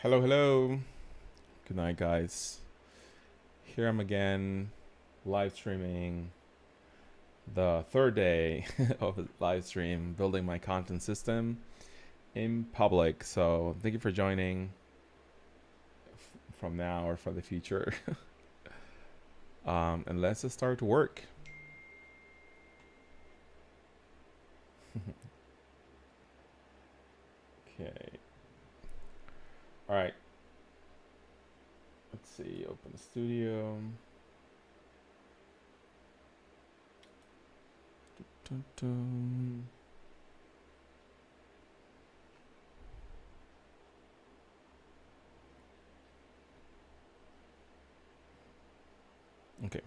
Hello, hello. Good night, guys. Here I'm again, live streaming the third day of a live stream, building my content system in public. So thank you for joining from now or for the future. And let's just start to work. Okay. All right. Let's see. Open the studio. Dun, dun. Okay.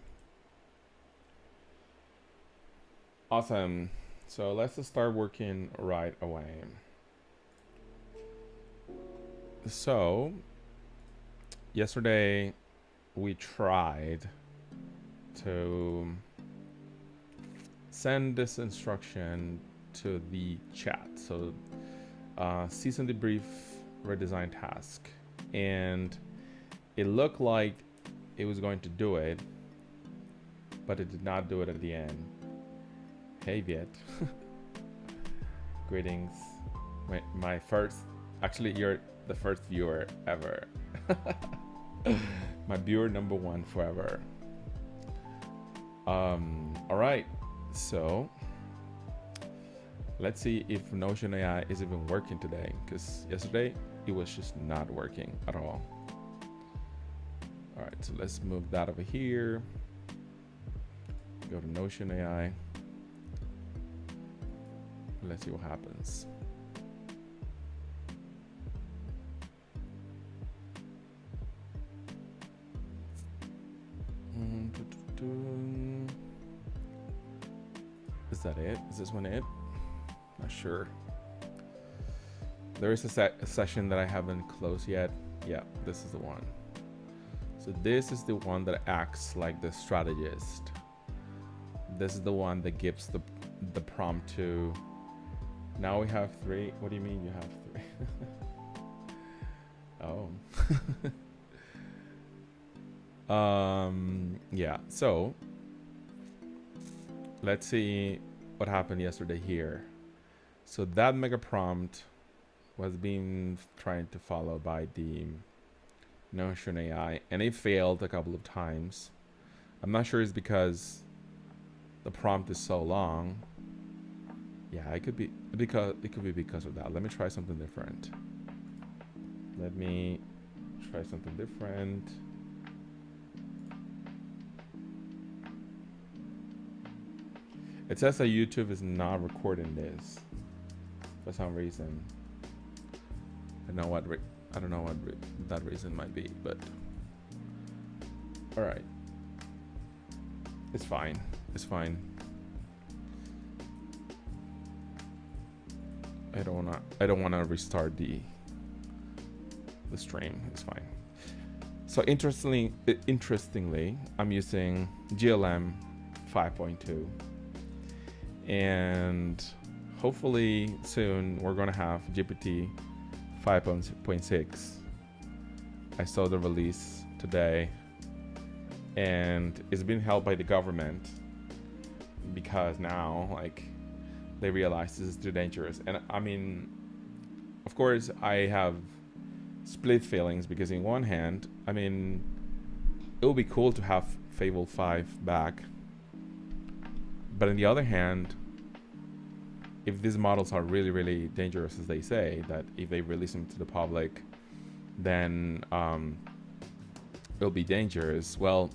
Awesome. So let's just start working right away. So yesterday we tried to send this instruction to the chat. So season debrief redesign task, and it looked like it was going to do it, but it did not do it at the end. Hey Viet. Greetings. My first, actually you're the first viewer ever. My viewer number one forever. All right, so let's see if Notion AI is even working today, because yesterday it was just not working at all. All right, so let's move that over here. Go to Notion AI. Let's see what happens. Is that it? Is this one it? Not sure. There is a session that I haven't closed yet. Yeah, this is the one. So this is the one that acts like the strategist. This is the one that gives the prompt to. Now we have three. What do you mean you have three? Oh. Yeah, so let's see what happened yesterday here. So that mega prompt was being trying to follow by the Notion AI, and it failed a couple of times. I'm not sure it's because the prompt is so long. Yeah, it could be because of that. Let me try something different. It says that YouTube is not recording this for some reason. I don't know what that reason might be, but all right, it's fine. It's fine. I don't wanna restart the stream. It's fine. So interestingly, I'm using GLM 5.2, and hopefully soon we're gonna have GPT 5.6. I saw the release today, and it's been held by the government because now, like, they realize this is too dangerous. And I mean, of course, I have split feelings, because in one hand, I mean, it would be cool to have Fable 5 back, but on the other hand, if these models are really, really dangerous, as they say, that if they release them to the public, then it'll be dangerous. Well,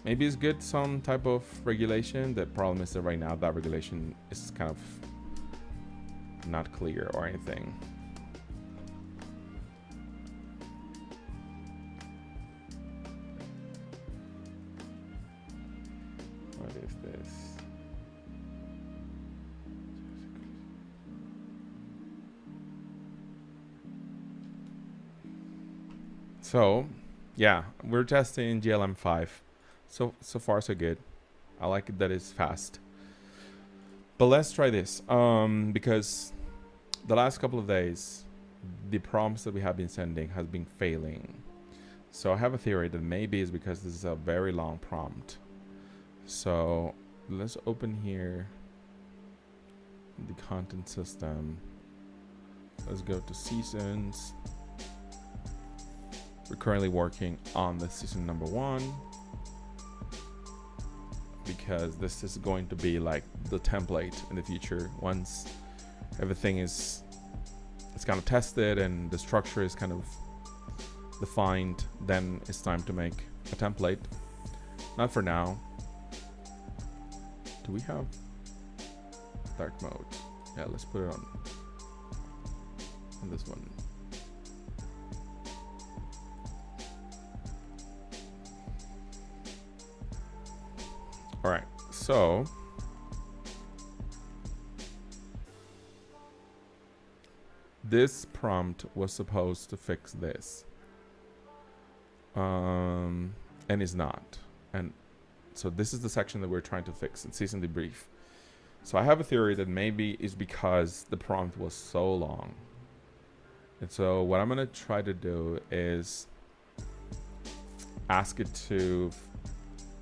maybe it's good some type of regulation. The problem is that right now that regulation is kind of not clear or anything. What is this? So yeah, we're testing GLM 5. So far so good. I like it that it's fast. But let's try this, because the last couple of days the prompts that we have been sending has been failing. So I have a theory that maybe it's because this is a very long prompt. So let's open here the content system. Let's go to seasons. We're currently working on the season number 1 because this is going to be like the template in the future. Once everything is kind of tested and the structure is kind of defined, then it's time to make a template. Not for now. Do we have dark mode? Yeah, let's put it on this one. All right, so this prompt was supposed to fix this, and is not. And so this is the section that we're trying to fix in season debrief. So I have a theory that maybe it's because the prompt was so long. And so what I'm gonna try to do is ask it to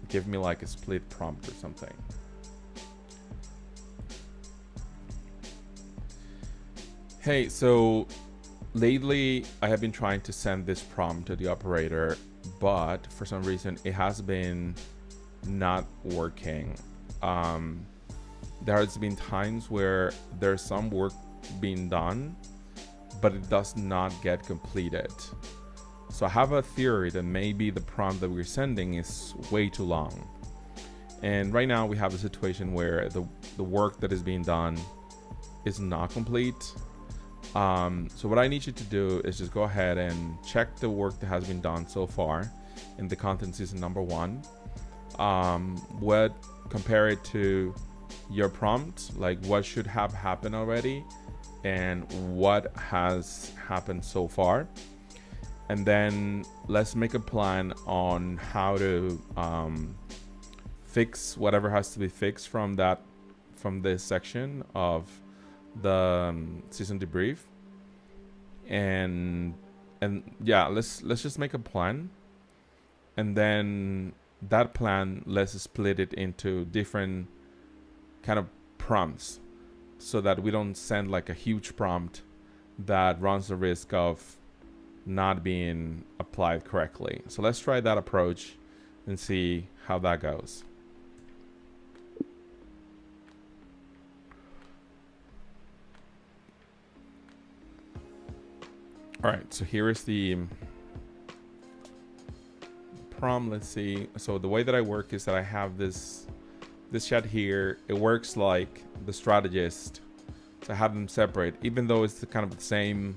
give me like a split prompt or something. Hey, so lately I have been trying to send this prompt to the operator, but for some reason it has been not working. There has been times where there's some work being done, but it does not get completed. So I have a theory that maybe the prompt that we're sending is way too long. And right now we have a situation where the work that is being done is not complete. So what I need you to do is just go ahead and check the work that has been done so far in the content season number 1. Compare it to your prompt, like what should have happened already and what has happened so far. And then let's make a plan on how to fix whatever has to be fixed from this section of the season debrief. And yeah, let's just make a plan, and then that plan, let's split it into different kind of prompts so that we don't send like a huge prompt that runs the risk of not being applied correctly. So let's try that approach and see how that goes. All right, so here is the prompt. Let's see. So the way that I work is that I have this chat here. It works like the strategist. So I have them separate, even though it's kind of the same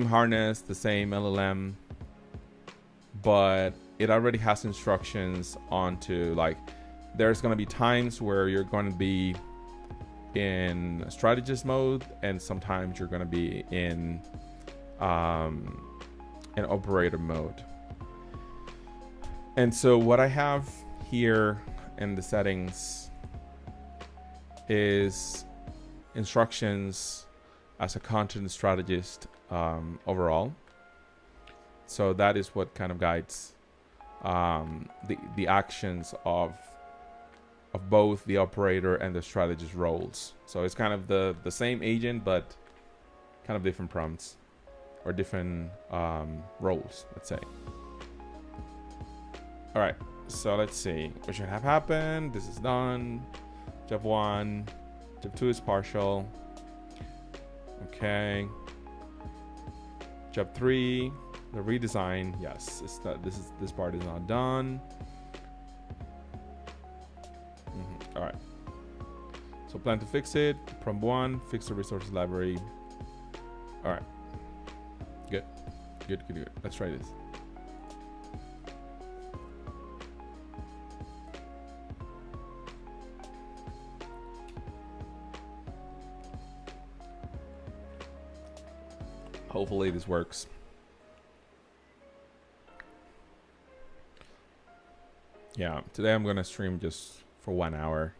harness, the same LLM, but it already has instructions onto, like, there's going to be times where you're going to be in strategist mode, and sometimes you're going to be in an operator mode. And so what I have here in the settings is instructions as a content strategist overall. So that is what kind of guides the actions of both the operator and the strategist roles. So it's kind of the same agent, but kind of different prompts or different roles, let's say. All right, so let's see what should have happened. This is done. Job 1, job 2 is partial. Okay. Job 3, the redesign. Yes, it's not, this part is not done. All right. So plan to fix it. Prompt 1, fix the resources library. All right. Good. Let's try this. Hopefully this works. Yeah, today I'm gonna stream just for 1 hour.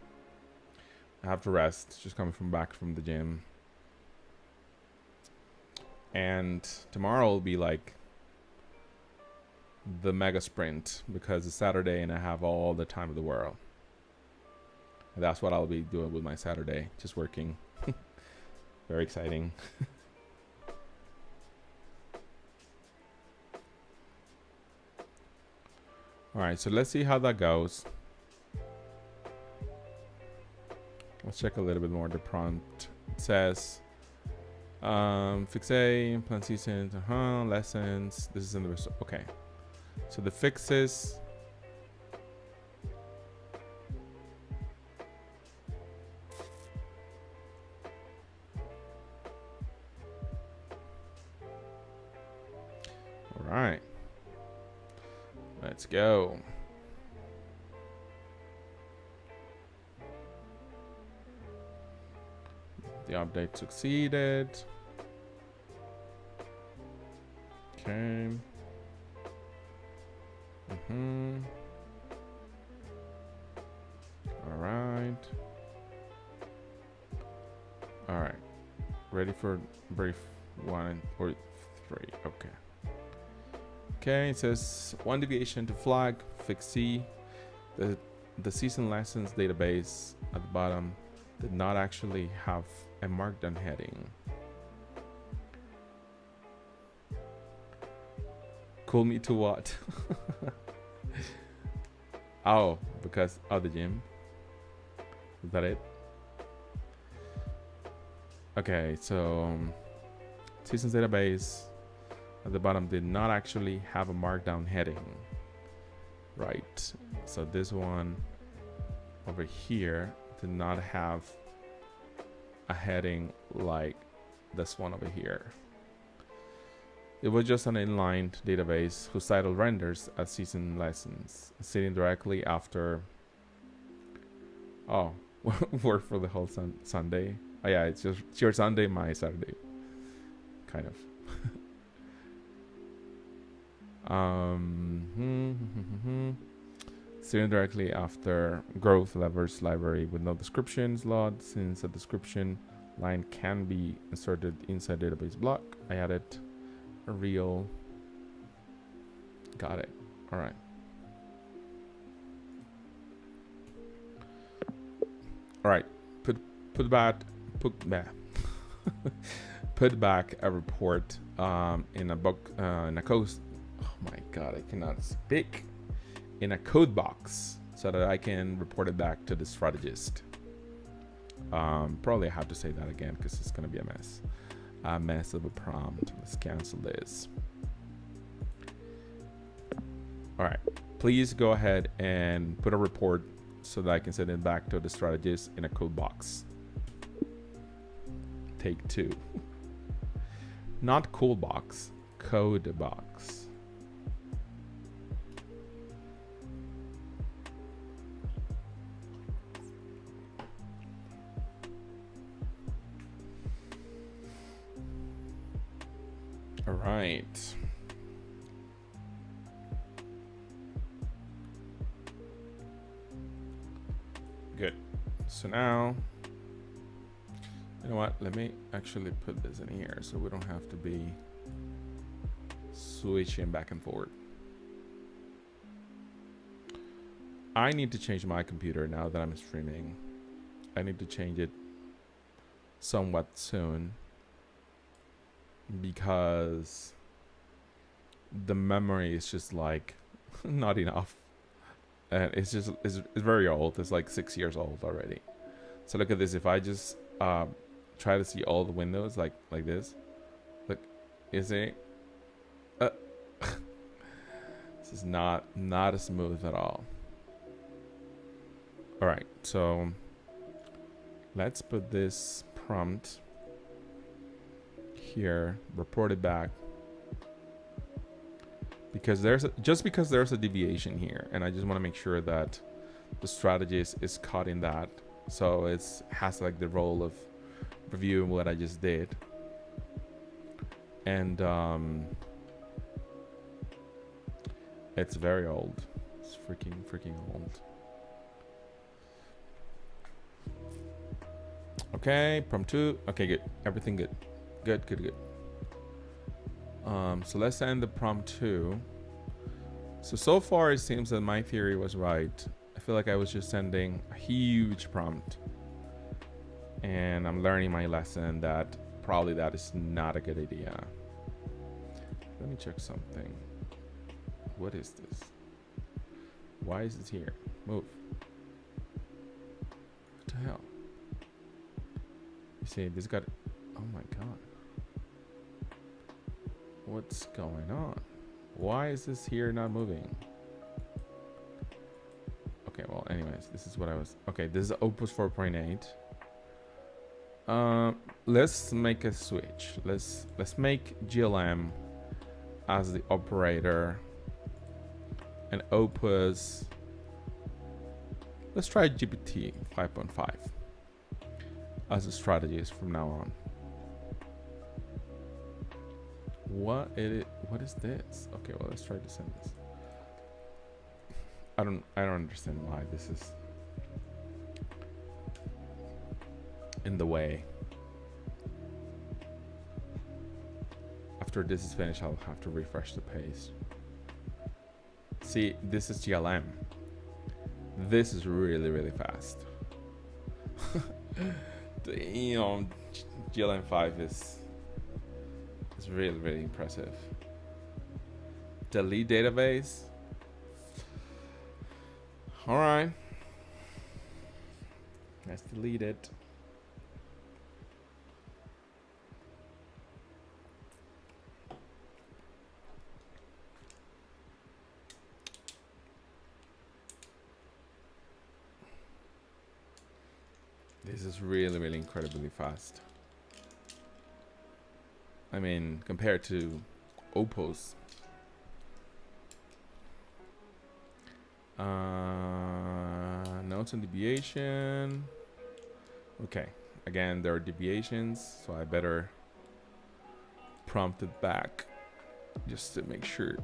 I have to rest, just coming back from the gym. And tomorrow will be like the mega sprint because it's Saturday and I have all the time of the world. And that's what I'll be doing with my Saturday, just working. Very exciting. All right, so let's see how that goes. Let's check a little bit more. The prompt says, fix A, plan seasons, lessons. This is in the result. Okay. So the fixes. All right. Let's go. The update succeeded. Okay. All right. All right. Ready for brief 1 or 3. Okay. Okay, it says 1 deviation to flag, fix C. The season lessons database at the bottom did not actually have a markdown heading. Cool me to what? Oh, because of the gym. Is that it? Okay, so seasons database at the bottom did not actually have a markdown heading. Right. So this one over here did not have a heading like this one over here. It was just an inline database whose title renders as season lessons, sitting directly after. Oh, work for the whole Sunday. Oh yeah, it's your Sunday, my Saturday, kind of. Sitting directly after growth levers library with no description slot, since a description line can be inserted inside database block. I added a real. Got it. All right. All right. Put back a report in a book in a code. Oh my god, I cannot speak. In a code box so that I can report it back to the strategist. Probably I have to say that again because it's gonna be a mess. A mess of a prompt. Let's cancel this. All right, please go ahead and put a report so that I can send it back to the strategist in a code box. Take 2. Not cool box, code box. All right. Good. So now, you know what? Let me actually put this in here so we don't have to be switching back and forth. I need to change my computer now that I'm streaming. I need to change it somewhat soon because the memory is just like not enough. And it's very old. It's like 6 years old already. So look at this. If I just try to see all the windows like this, look, is it? This is not as smooth at all. All right, so let's put this prompt here, report it back, because there's a deviation here, and I just want to make sure that the strategist is caught in that, so it has like the role of reviewing what I just did. And it's very old. It's freaking old. Okay, prompt 2. Okay, good. Everything good. Good. So let's end the prompt 2. So far it seems that my theory was right. I feel like I was just sending a huge prompt, and I'm learning my lesson that probably that is not a good idea. Let me check something. What is this? Why is this here? Move. What the hell? You see, this got... Oh my god. What's going on? Why is this here not moving? Okay, well, anyways, this is what I was... Okay, this is Opus 4.8. Let's make a switch. Let's make GLM as the operator and Opus. Let's try GPT 5.5 as a strategist from now on. What is this? Okay, well, let's try to send this. I don't understand why this is in the way. After this is finished, I'll have to refresh the page. See, this is GLM. This is really, really fast. You know, GLM 5 is really, really impressive. Delete database. All right. Let's delete it. This is really, really incredibly fast. I mean, compared to Opus. Notes and deviation. Okay, again, there are deviations, so I better prompt it back just to make sure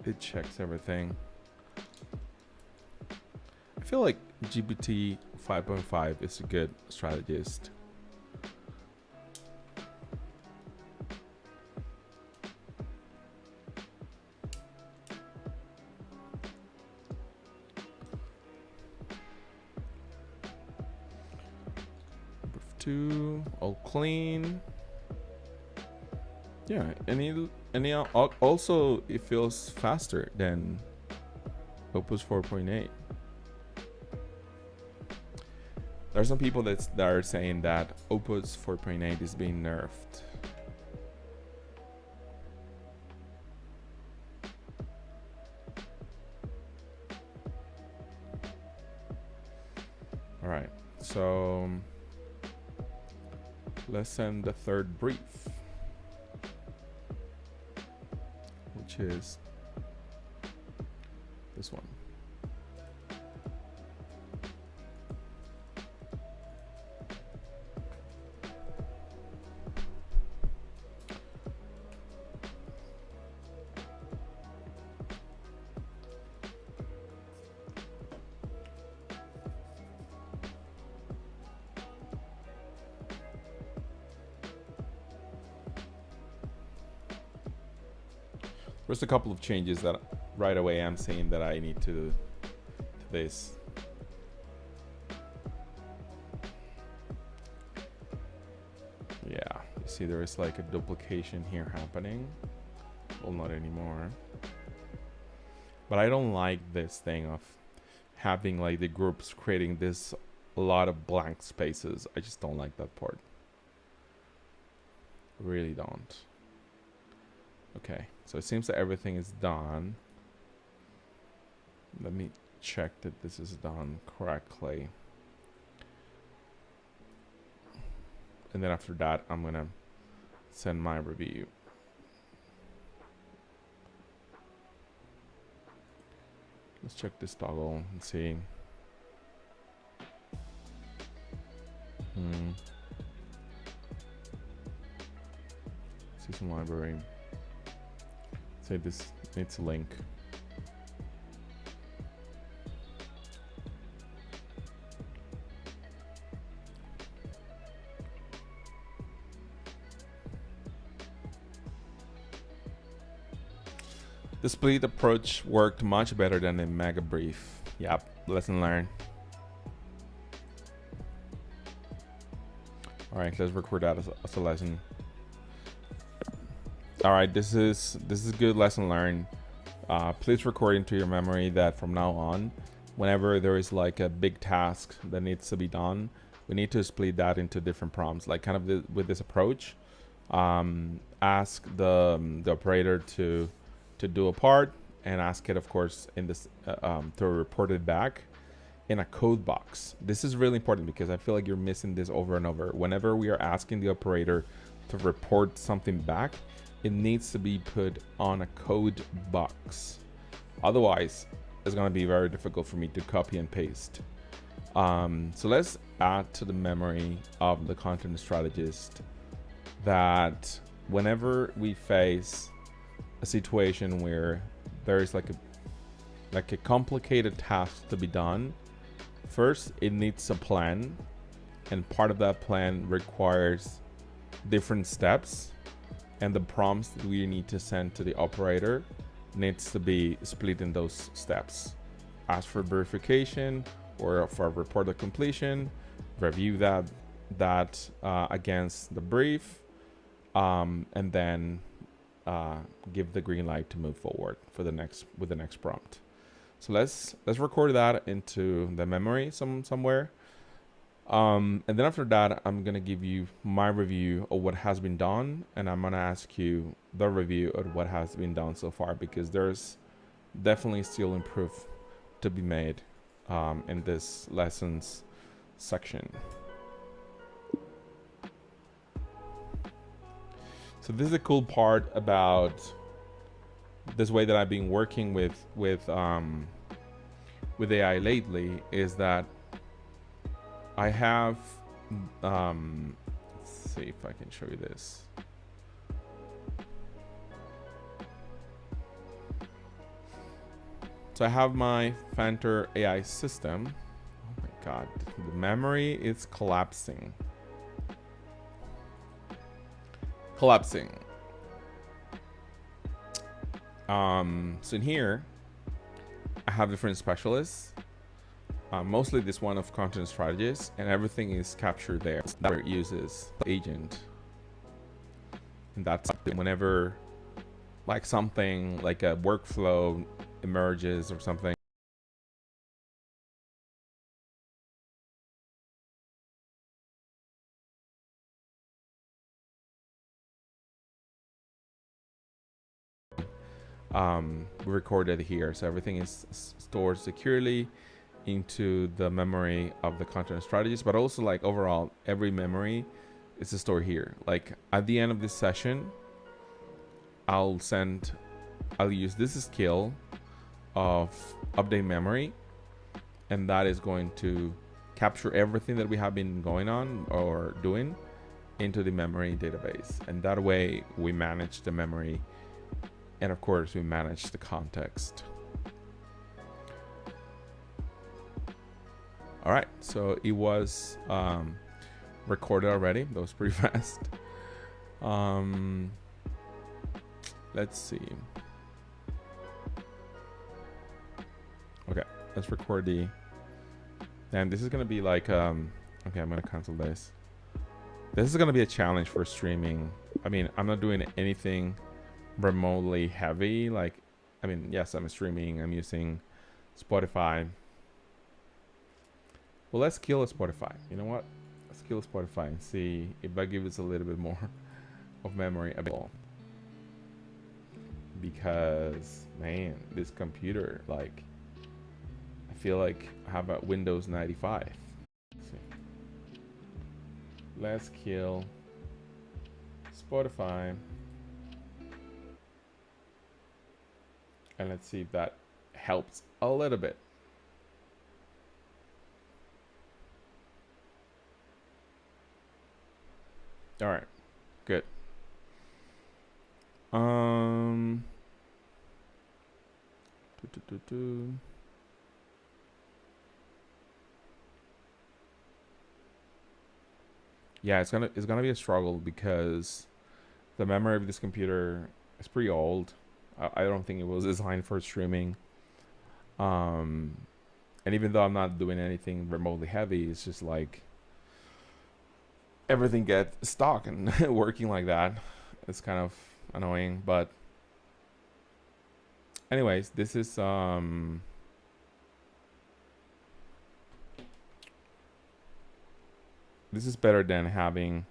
it checks everything. I feel like GPT 5.5 is a good strategist. Two, all clean. Yeah, and also it feels faster than Opus 4.8. There are some people that are saying that Opus 4.8 is being nerfed. All right, so let's send the third brief, which is this one. There's a couple of changes that right away I'm saying that I need to do to this. Yeah, you see there is like a duplication here happening. Well, not anymore. But I don't like this thing of having like the groups creating this a lot of blank spaces. I just don't like that part. Really don't. Okay, so it seems that everything is done. Let me check that this is done correctly. And then after that, I'm gonna send my review. Let's check this toggle and see. See some library. Say this needs a link. The split approach worked much better than the mega brief. Yep, lesson learned. All right, let's record that as a lesson. All right, this is good lesson learned. Please record into your memory that from now on, whenever there is like a big task that needs to be done, we need to split that into different prompts. Like kind of with this approach, ask the operator to do a part, and ask it, of course, in this to report it back in a code box. This is really important because I feel like you're missing this over and over. Whenever we are asking the operator to report something back, it needs to be put on a code box. Otherwise, it's going to be very difficult for me to copy and paste. So let's add to the memory of the content strategist that whenever we face a situation where there is like a complicated task to be done, first it needs a plan, and part of that plan requires different steps, and the prompts that we need to send to the operator needs to be split in those steps. Ask for verification or for a report of completion, review that against the brief, and then give the green light to move forward for the next prompt. So let's record that into the memory somewhere. And then after that, I'm gonna give you my review of what has been done, and I'm gonna ask you the review of what has been done so far, because there's definitely still improve to be made in this lessons section. So this is the cool part about this way that I've been working with AI lately, is that I have let's see if I can show you this. So I have my Fantor AI system. Oh my god, the memory is collapsing. So in here I have different specialists, mostly this one of content strategists, and everything is captured there. That it uses the agent, and that's whenever like something like a workflow emerges or something. We recorded here, so everything is stored securely into the memory of the content strategist, but also like overall every memory is stored here. Like at the end of this session, I'll use this skill of update memory, and that is going to capture everything that we have been going on or doing into the memory database, and that way we manage the memory, and of course we manage the context. All right, so it was recorded already. That was pretty fast. Let's see. Okay, let's record the. And this is gonna be like okay, I'm gonna cancel this. This is gonna be a challenge for streaming. I mean, I'm not doing anything remotely heavy. Like, I mean, yes, I'm streaming. I'm using Spotify. Well, let's kill Spotify. You know what? Let's kill Spotify and see if that gives us a little bit more of memory available. Because, man, this computer, like, I feel like I have a Windows 95. Let's see. Let's kill Spotify. And let's see if that helps a little bit. All right, good. Yeah, it's gonna be a struggle because the memory of this computer is pretty old. I don't think it was designed for streaming. Um, and even though I'm not doing anything remotely heavy, it's just like everything gets stuck and working like that. It's kind of annoying, but anyways, this is better than having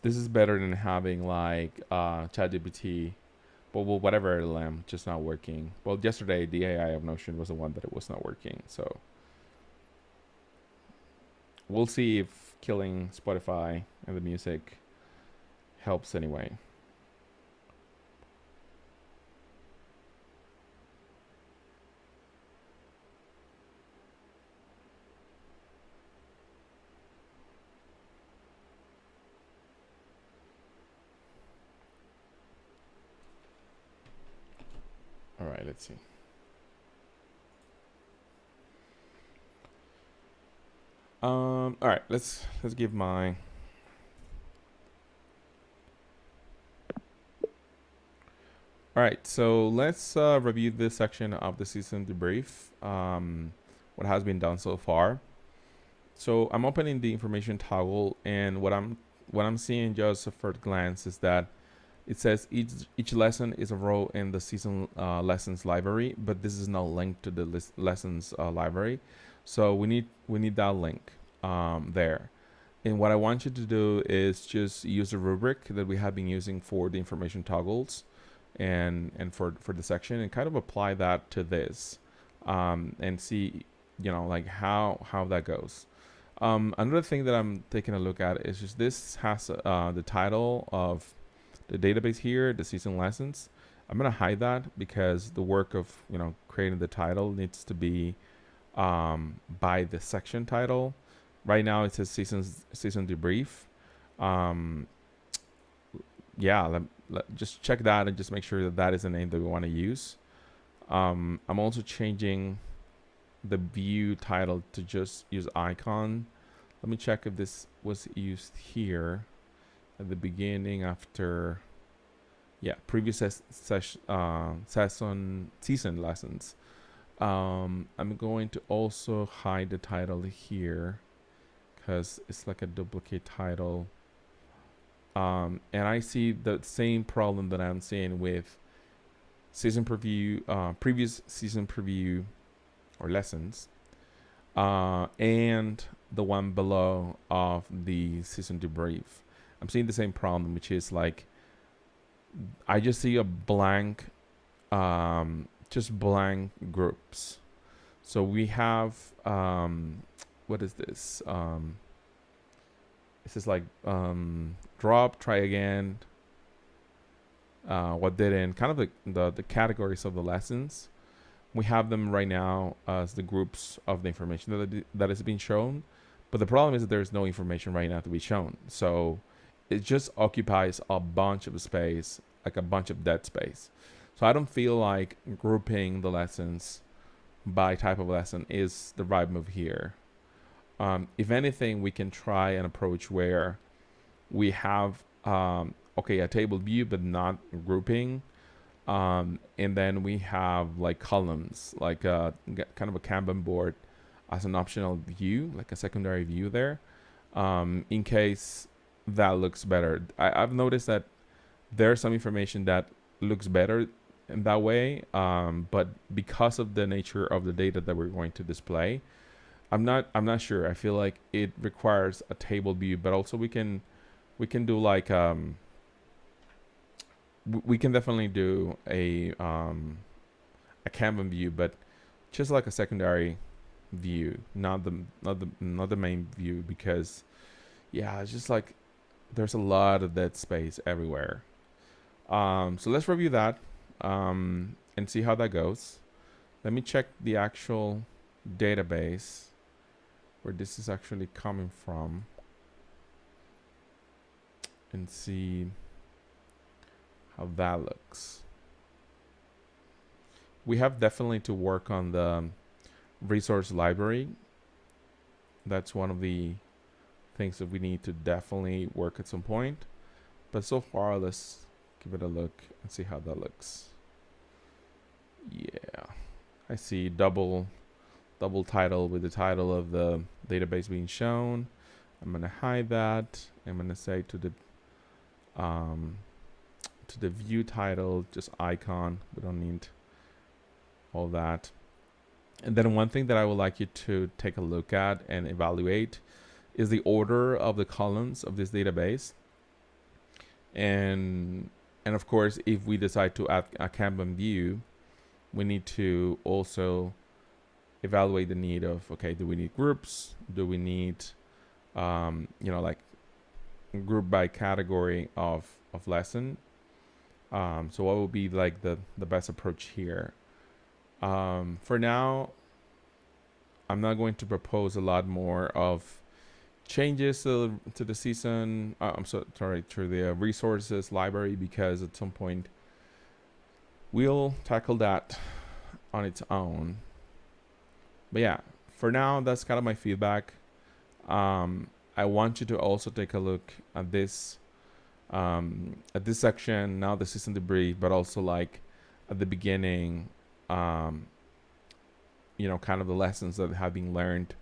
this is better than having like ChatGPT, but well, whatever LM just not working. Well, yesterday the AI of Notion was the one that it was not working, so we'll see if killing Spotify and the music helps anyway. All right, let's see. All right, let's give my. All right, so let's review this section of the season debrief. What has been done so far. So I'm opening the information toggle, and what I'm seeing just at first glance is that it says each lesson is a row in the season lessons library, but this is not linked to the lessons library. So we need that link there. And what I want you to do is just use the rubric that we have been using for the information toggles and for the section, and kind of apply that to this and see, like how that goes. Another thing that I'm taking a look at is just this has the title of the database here, the season lessons. I'm gonna hide that because the work of creating the title needs to be by the section title. Right now it says season debrief. Yeah, just check that and just make sure that that is the name that we want to use. I'm also changing the view title to just use icon. Let me check if this was used here at the beginning after, yeah, previous season lessons. I'm going to also hide the title here because it's like a duplicate title. And I see the same problem that I'm seeing with season preview, previous season preview or lessons, and the one below of the season debrief. I'm seeing the same problem, which is like I just see a blank, just blank groups. So we have what is this? This is like drop, try again, what didn't, kind of the categories of the lessons. We have them right now as the groups of the information that is being shown, but the problem is that there's no information right now to be shown. So it just occupies a bunch of space, like a bunch of dead space. So I don't feel like grouping the lessons by type of lesson is the right move here. If anything, we can try an approach where we have a table view but not grouping, and then we have like columns, like kind of a Kanban board as an optional view, like a secondary view there, in case that looks better. I've noticed that there's some information that looks better in that way, but because of the nature of the data that we're going to display, I'm not sure. I feel like it requires a table view, but also we can do like we can definitely do a Kanban view, but just like a secondary view, not the main view, because yeah, it's just like there's a lot of dead space everywhere. So let's review that and see how that goes. Let me check the actual database where this is actually coming from and see how that looks. We have definitely to work on the resource library That's one of the things that we need to definitely work at some point. But so far, let's give it a look and see how that looks. Yeah, I see double title with the title of the database being shown. I'm gonna hide that. I'm gonna say to the view title, just icon. We don't need all that. And then one thing that I would like you to take a look at and evaluate is the order of the columns of this database. And of course, if we decide to add a Kanban view, we need to also evaluate the need of, okay, do we need groups? Do we need, like group by category of lesson? So what would be like the best approach here? For now, I'm not going to propose a lot more of changes to the season. Sorry, to the resources library, because at some point we'll tackle that on its own. But yeah, for now, that's kind of my feedback. I want you to also take a look at this section, now the season debrief, but also like at the beginning, kind of the lessons that have been learned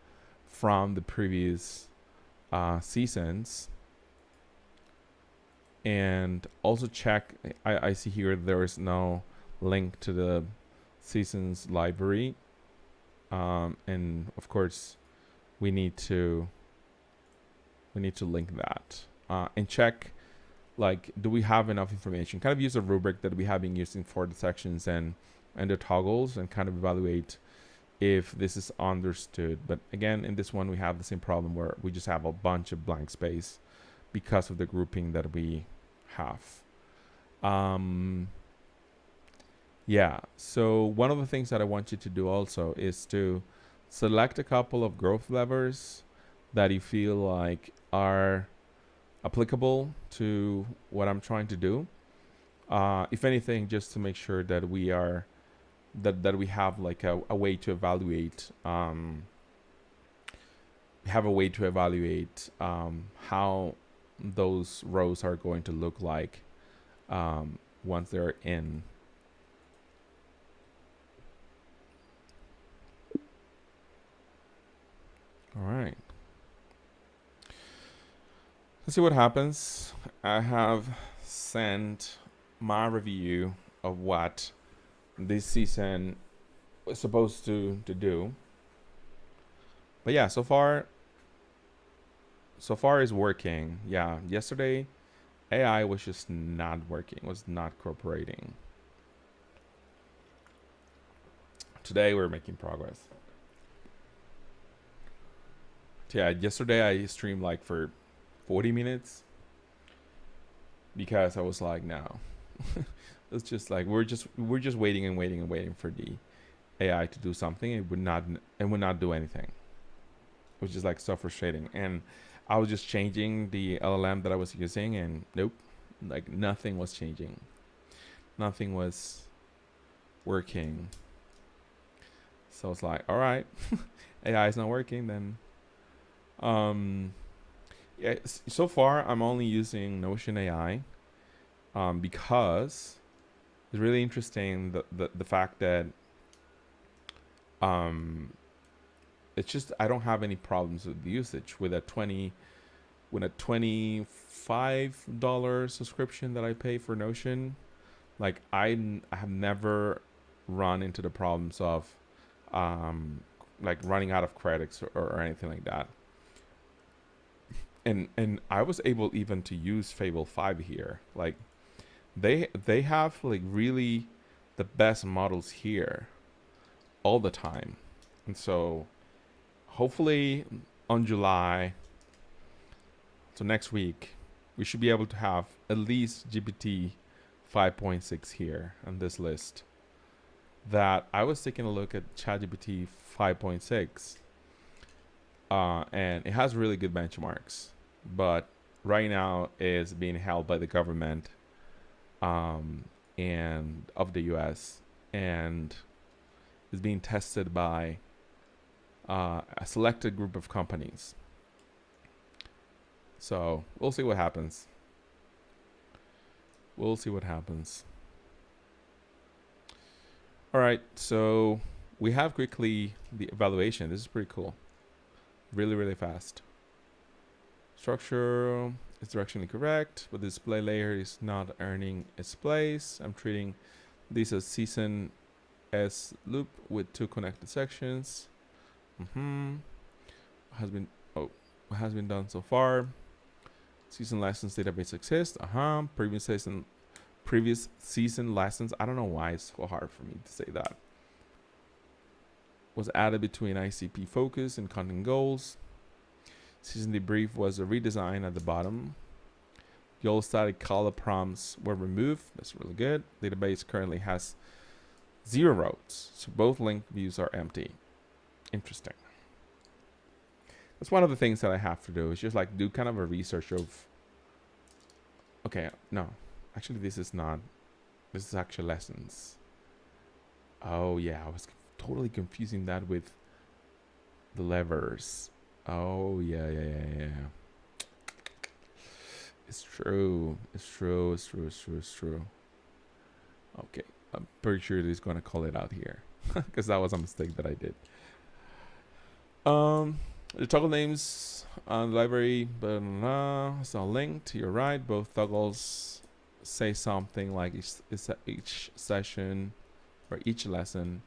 from the previous seasons. And also check, I see here there is no link to the seasons library. And of course, we need to link that and check, like, do we have enough information? Kind of use a rubric that we have been using for the sections and the toggles, and kind of evaluate if this is understood. But again, in this one, we have the same problem where we just have a bunch of blank space because of the grouping that we have. Yeah, so one of the things that I want you to do also is to select a couple of growth levers that you feel like are applicable to what I'm trying to do. If anything, just to make sure that we are that we have like a way to evaluate how those rows are going to look like once they're in. All right. Let's see what happens. I have sent my review of what this season was supposed to do. But yeah, so far is working. Yeah, yesterday AI was just not working, was not cooperating. Today we're making progress. Yeah, yesterday I streamed like for 40 minutes because I was like, no. It's just like we're just waiting and waiting and waiting for the AI to do something. It would not do anything, which is like so frustrating. And I was just changing the LLM that I was using, and nope, like nothing was changing. Nothing was working. So it's like, all right, AI is not working then. Yeah, so far I'm only using Notion AI because it's really interesting the fact that it's just I don't have any problems with the usage with a $25 subscription that I pay for Notion. Like I have never run into the problems of like running out of credits or anything like that. And I was able even to use Fable 5 here. Like they have like really the best models here all the time. And so hopefully on July, so next week, we should be able to have at least GPT 5.6 here on this list. That I was taking a look at ChatGPT 5.6 and it has really good benchmarks, but right now is being held by the government and of the US, and is being tested by a selected group of companies. So we'll see what happens. We'll see what happens. All right, so we have quickly the evaluation. This is pretty cool. Really, really fast. Structure is directionally correct, but the display layer is not earning its place. I'm treating this as season S loop with 2 connected sections. Has been done so far. Season license database exists. Previous season license. I don't know why it's so hard for me to say that. Was added between ICP focus and content goals. Season debrief was a redesign at the bottom. The old static color prompts were removed. That's really good. Database currently has 0 rows, so both link views are empty. Interesting. That's one of the things that I have to do. Is just like do kind of a research of. Okay, no, actually this is not. This is actually lessons. Oh yeah, I was totally confusing that with the levers. Oh yeah. It's true. Okay, I'm pretty sure he's gonna call it out here because that was a mistake that I did. The toggle names on the library, but it's not linked. You're right. Both toggles say something like each session or each lesson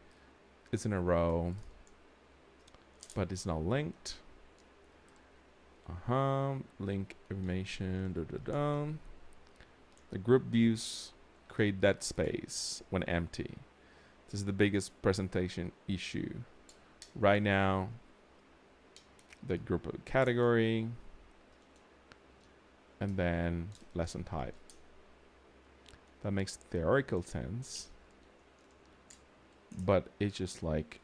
is in a row, but it's not linked. Link information. The group views create dead space when empty. This is the biggest presentation issue right now. The group of category, and then lesson type. That makes theoretical sense, but it's just like,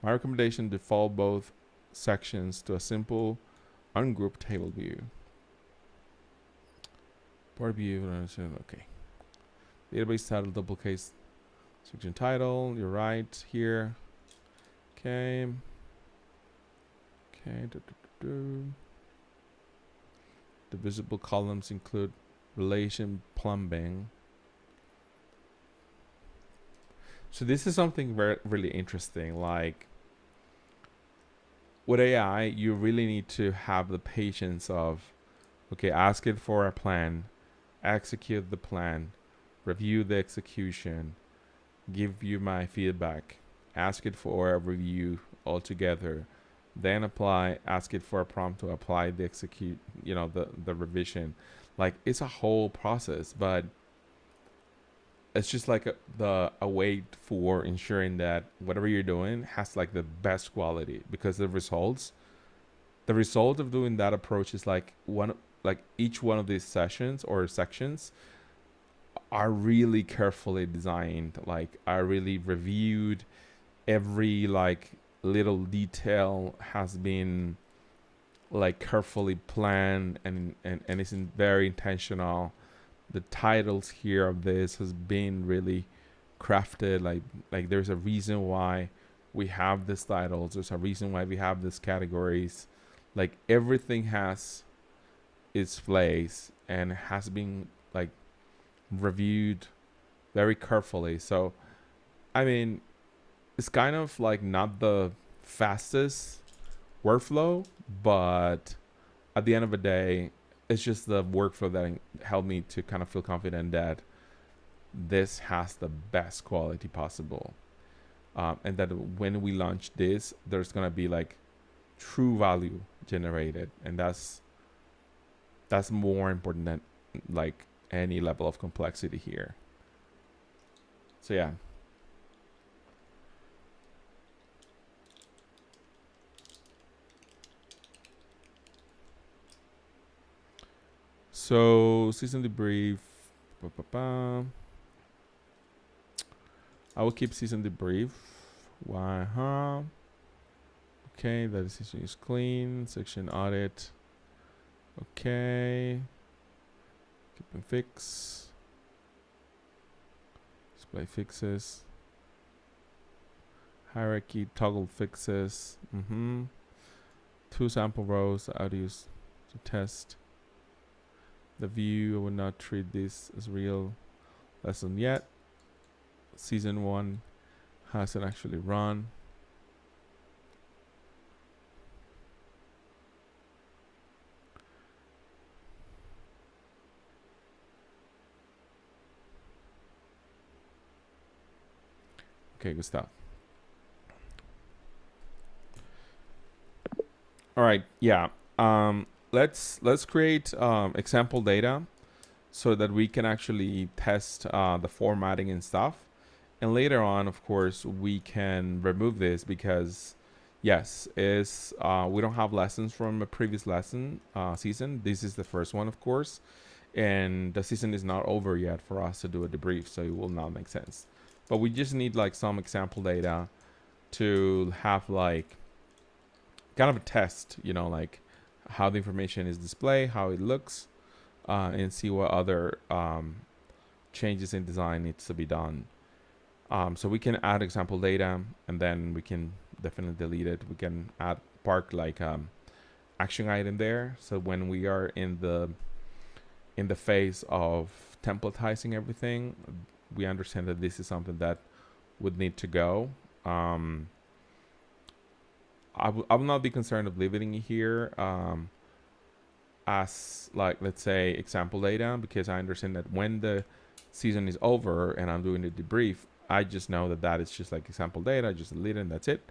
My recommendation: default both sections to a simple ungrouped table view. Part view, okay. Database title duplicates section title. You're right here. Okay. The visible columns include relation plumbing. So this is something really interesting. Like with AI, you really need to have the patience of, okay, ask it for a plan, execute the plan, review the execution, give you my feedback, ask it for a review altogether, then ask it for a prompt to apply the the revision. Like it's a whole process, but it's just like a way for ensuring that whatever you're doing has like the best quality, because the result of doing that approach is like each one of these sessions or sections are really carefully designed, like are really reviewed. Every like little detail has been like carefully planned and it's very intentional. The titles here of this has been really crafted. Like there's a reason why we have these titles. There's a reason why we have these categories. Like everything has its place and has been like reviewed very carefully. So, I mean, it's kind of like not the fastest workflow, but at the end of the day, it's just the workflow that helped me to kind of feel confident that this has the best quality possible. And that when we launch this, there's going to be like true value generated. And that's more important than like any level of complexity here. So yeah. So season debrief. I will keep season debrief. Why? Okay, the decision is clean. Section audit. Okay. Keep and fix. Display fixes. Hierarchy, toggle fixes. 2 sample rows I would use to test the view. I would not treat this as real lesson yet. Season 1 hasn't actually run. Okay, good stuff. All right, yeah. Let's create example data so that we can actually test the formatting and stuff. And later on, of course, we can remove this because, yes, we don't have lessons from a previous lesson season. This is the first one, of course, and the season is not over yet for us to do a debrief, so it will not make sense. But we just need like some example data to have like kind of a test, you know, like how the information is displayed, how it looks, and see what other changes in design needs to be done. So we can add example data, and then we can definitely delete it. We can park like action item there. So when we are in the phase of templatizing everything, we understand that this is something that would need to go. I will not be concerned of leaving it here as like, let's say, example data, because I understand that when the season is over and I'm doing the debrief, I just know that that is just like example data. I just delete it and that's it.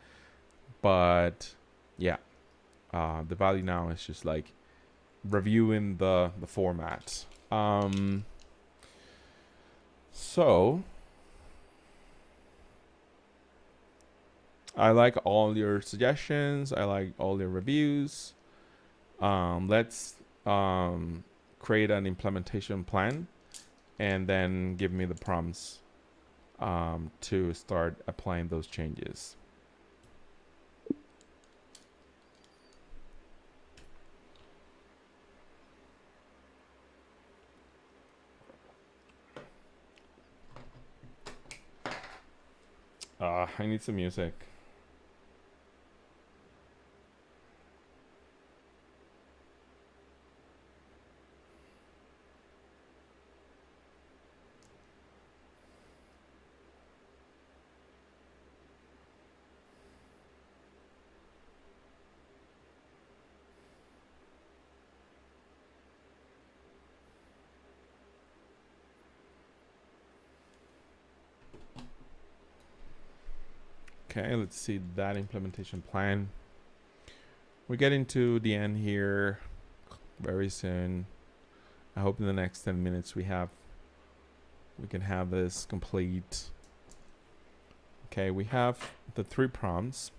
But yeah, the value now is just like reviewing the format. So I like all your suggestions. I like all your reviews. Let's create an implementation plan and then give me the prompts to start applying those changes. I need some music. Okay, let's see that implementation plan. We're getting to the end here very soon. I hope in the next 10 minutes we can have this complete. Okay, we have the 3 prompts.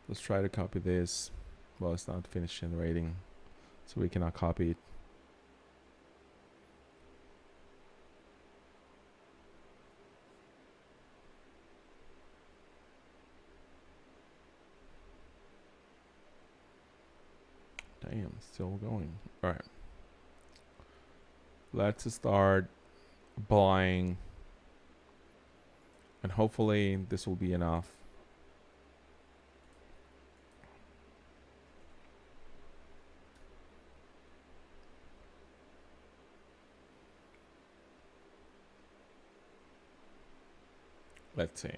Let's try to copy this. Well, it's not finished generating, so we cannot copy it. Damn, still going. All right. Let's start applying, and hopefully this will be enough. Let's see.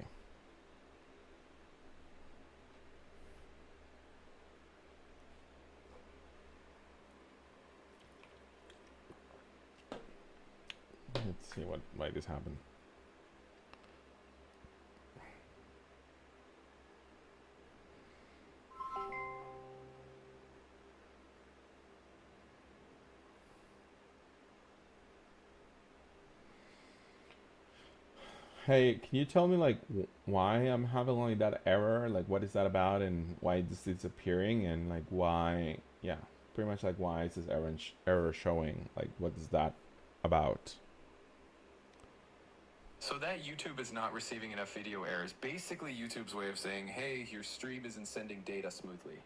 Let's see why this happened. Hey, can you tell me like why I'm having only that error? Like, what is that about, and why this is appearing, and like why? Yeah, pretty much like why is this error showing? Like, what is that about? So that YouTube is not receiving enough video errors. Basically, YouTube's way of saying, hey, your stream isn't sending data smoothly.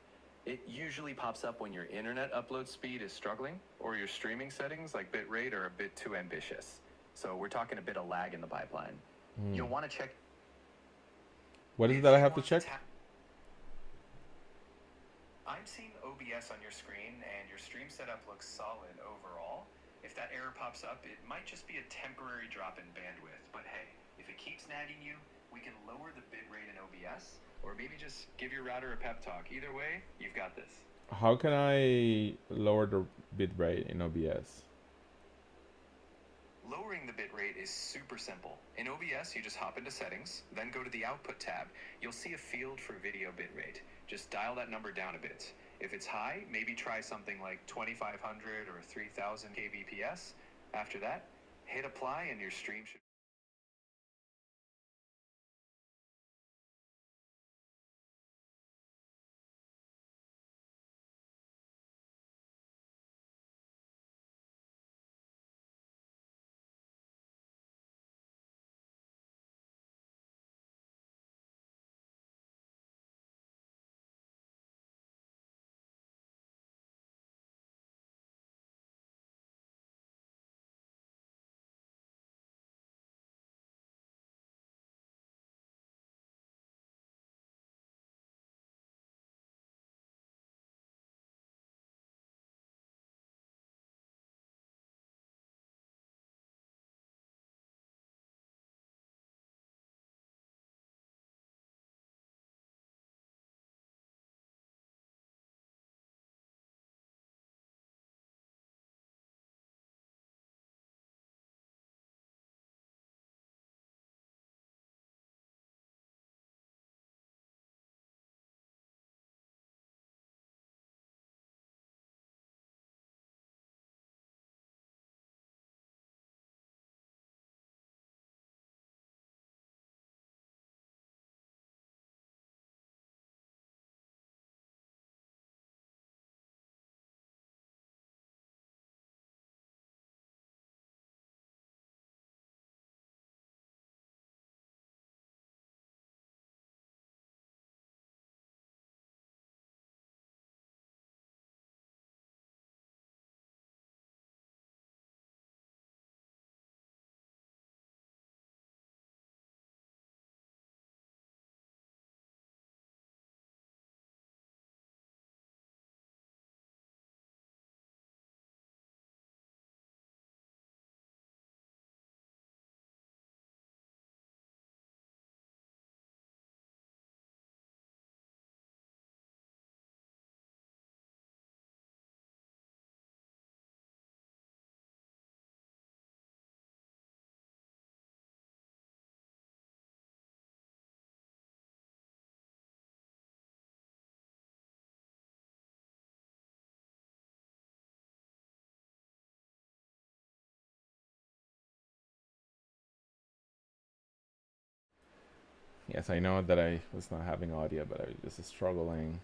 It usually pops up when your internet upload speed is struggling, or your streaming settings like bitrate are a bit too ambitious. So we're talking a bit of lag in the pipeline. You'll want to check. What is it If that I you have to want to check? tap, I'm seeing OBS on your screen and your stream setup looks solid overall. If that error pops up, it might just be a temporary drop in bandwidth. But hey, if it keeps nagging you, we can lower the bitrate in OBS, or maybe just give your router a pep talk. Either way, you've got this. How can I lower the bitrate in OBS? Lowering the bitrate is super simple. In OBS, you just hop into settings, then go to the output tab. You'll see a field for video bitrate. Just dial that number down a bit. If it's high, maybe try something like 2500 or 3000 kbps. After that, hit apply and your stream should... Yes, I know that I was not having audio, but I was just struggling.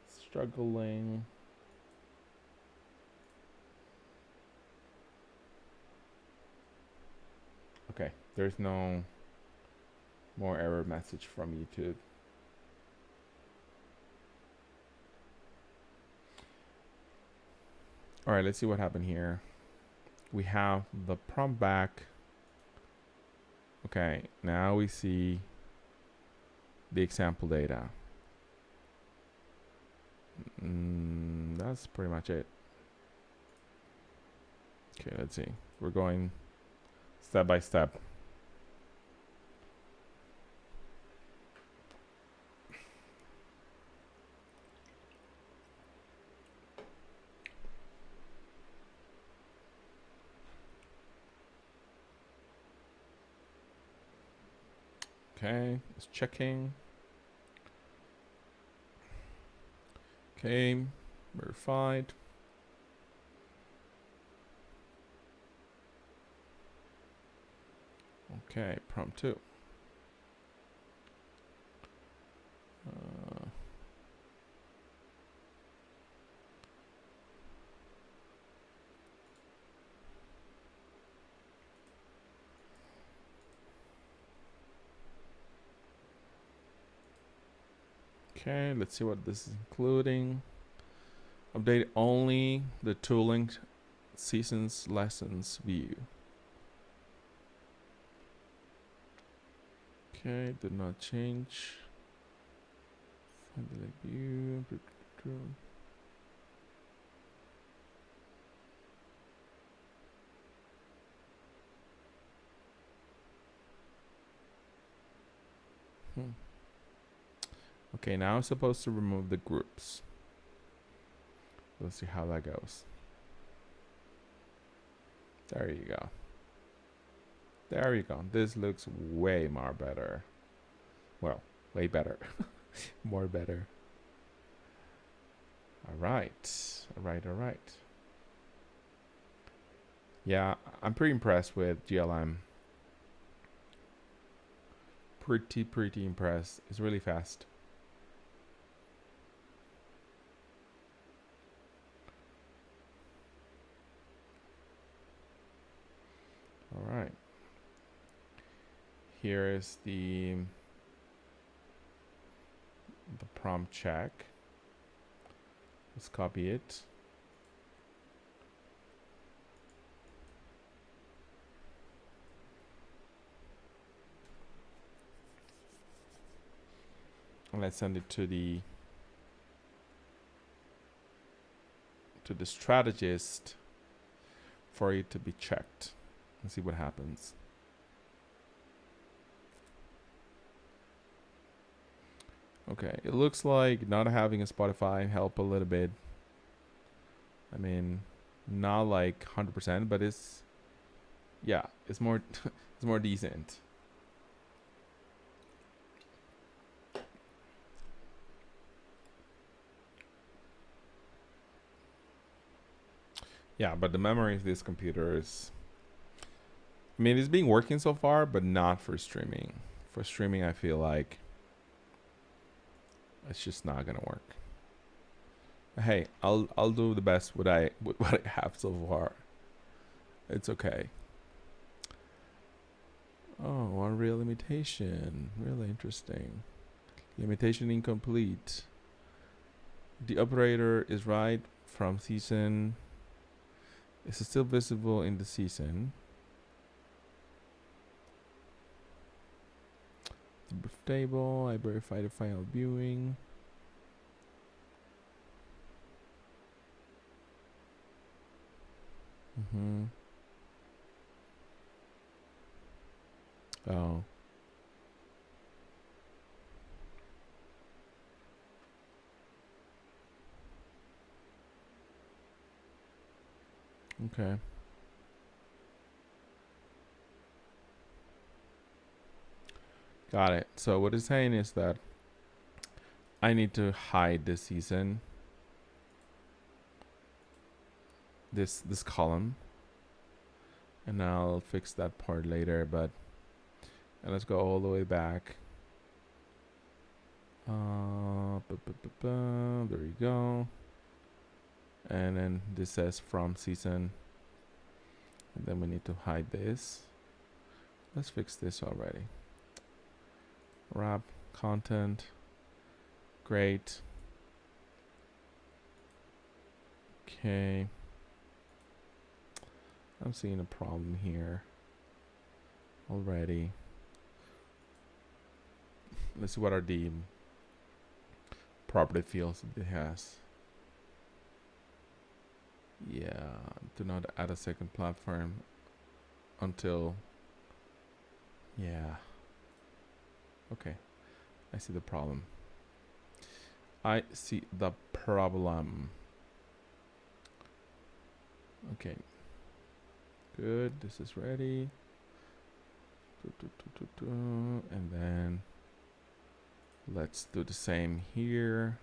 Struggling. Okay, there's no more error message from YouTube. All right, let's see what happened here. We have the prompt back. Okay, now we see the example data. That's pretty much it. Okay, let's see. We're going step by step. Okay, it's checking. Okay, verified. Okay, prompt 2. Okay, let's see what this is including. Update only the tooling seasons lessons view. Okay, did not change. Find the view. Okay, now I'm supposed to remove the groups. Let's see how that goes. There you go. There you go. This looks way more better. Well, way better. More better. All right. All right. All right. Yeah, I'm pretty impressed with GLM. Pretty impressed. It's really fast. All right. Here is the prompt check. Let's copy it. And let's send it to the strategist for it to be checked and see what happens. Okay, it looks like not having a Spotify helped a little bit. I mean, not like 100%, but it's, yeah, it's more it's more decent. Yeah, but the memory of this computer is, I mean, it's been working so far, but not for streaming. For streaming, I feel like it's just not gonna work. Hey, I'll do the best with what I have so far. It's okay. Oh, Unreal limitation. Really interesting. Limitation incomplete. The operator is right from season. Is it still visible in the season? The brief table. I verify the final viewing. Oh. Okay. Got it. So what it's saying is that I need to hide this season. This column. And I'll fix that part later, but and let's go all the way back. There you go. And then this says from season. And then we need to hide this. Let's fix this already. Wrap content. Great. Okay. I'm seeing a problem here already. Let's see what are the property fields it has. Yeah, do not add a second platform until, yeah. Okay, I see the problem. I see the problem. Okay, good, this is ready. And then let's do the same here.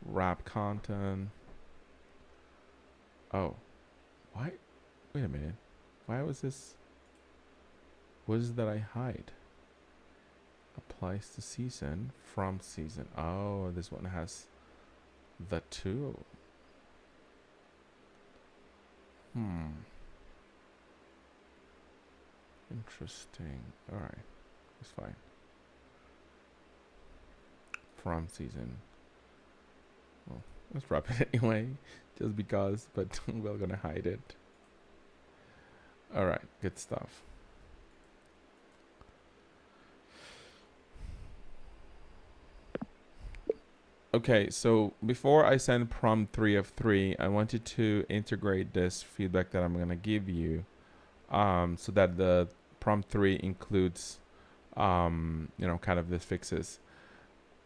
Wrap content. Oh, why? Wait a minute. Why was this? What is that I hide? Applies to season from season. Oh, this one has the two. Interesting. All right, it's fine. From season. Well, let's wrap it anyway, just because. But we're gonna hide it. All right, good stuff. Okay, so before I send prompt 3 of 3, I wanted to integrate this feedback that I'm going to give you, so that the prompt 3 includes, kind of this fixes.